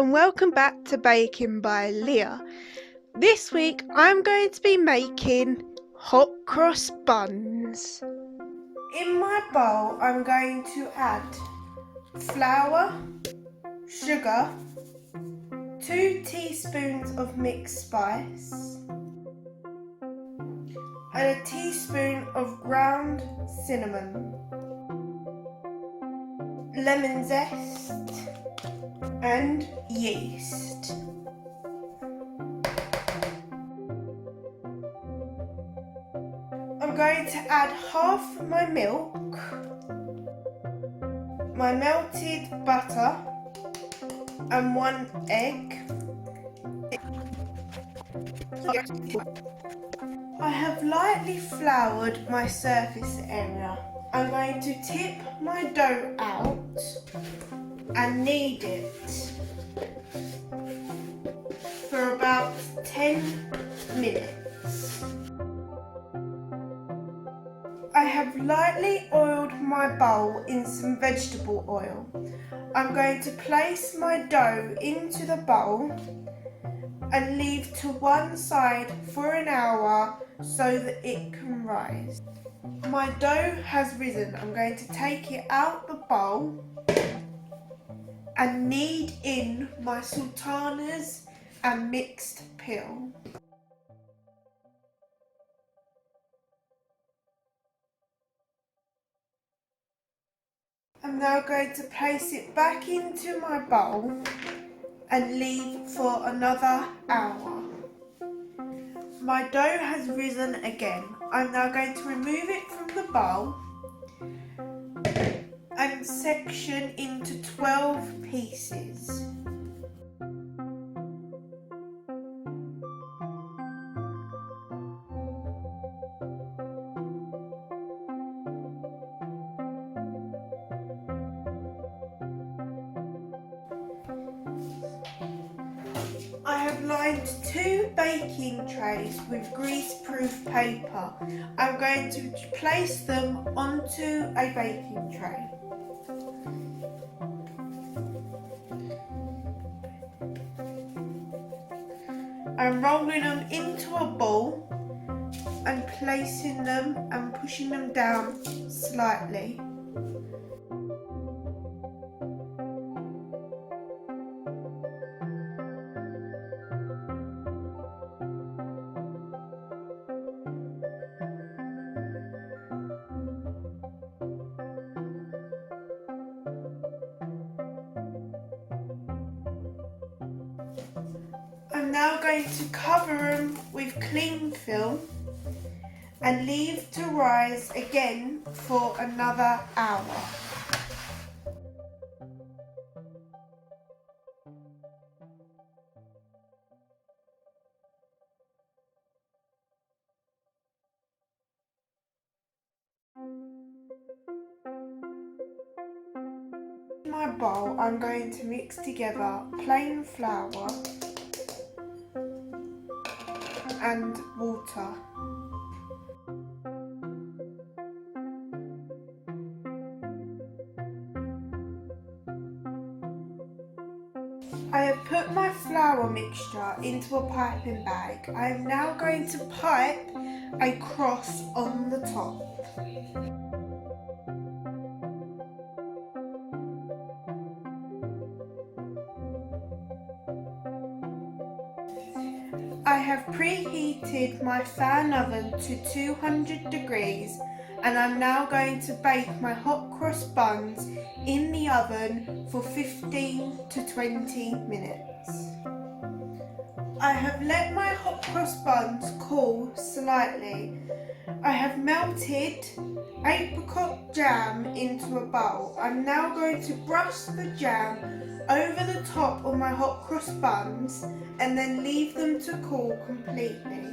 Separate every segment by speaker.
Speaker 1: and welcome back to Baking by Leah. This week I'm going to be making hot cross buns. In my bowl I'm going to add flour, sugar, 2 teaspoons of mixed spice and a teaspoon of ground cinnamon, lemon zest and yeast. I'm going to add half my milk, my melted butter and 1 egg. I have lightly floured my surface area. I'm going to tip my dough out and knead it for about 10 minutes. I have lightly oiled my bowl in some vegetable oil. I'm going to place my dough into the bowl and leave to one side for an hour so that it can rise. My dough has risen. I'm going to take it out the bowl and knead in my sultanas and mixed peel. I'm now going to place it back into my bowl and leave for another hour. My dough has risen again. I'm now going to remove it from the bowl and section into 12 pieces. I have lined 2 baking trays with grease-proof paper. I'm going to place them onto a baking tray. I'm rolling them into a ball and placing them and pushing them down slightly. I'm now going to cover them with cling film and leave to rise again for another hour. In my bowl I'm going to mix together plain flour and water. I have put my flour mixture into a piping bag. I am now going to pipe a cross on the top. I have preheated my fan oven to 200 degrees and I'm now going to bake my hot cross buns in the oven for 15 to 20 minutes. I have let my hot cross buns cool slightly. I have melted apricot jam into a bowl. I'm now going to brush the jam over the top of my hot cross buns and then leave them to cool completely.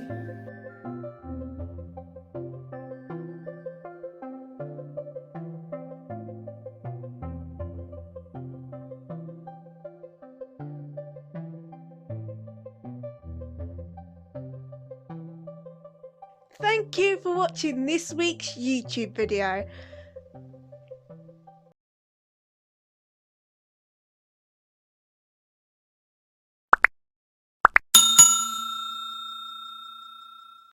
Speaker 1: Thank you for watching this week's YouTube video.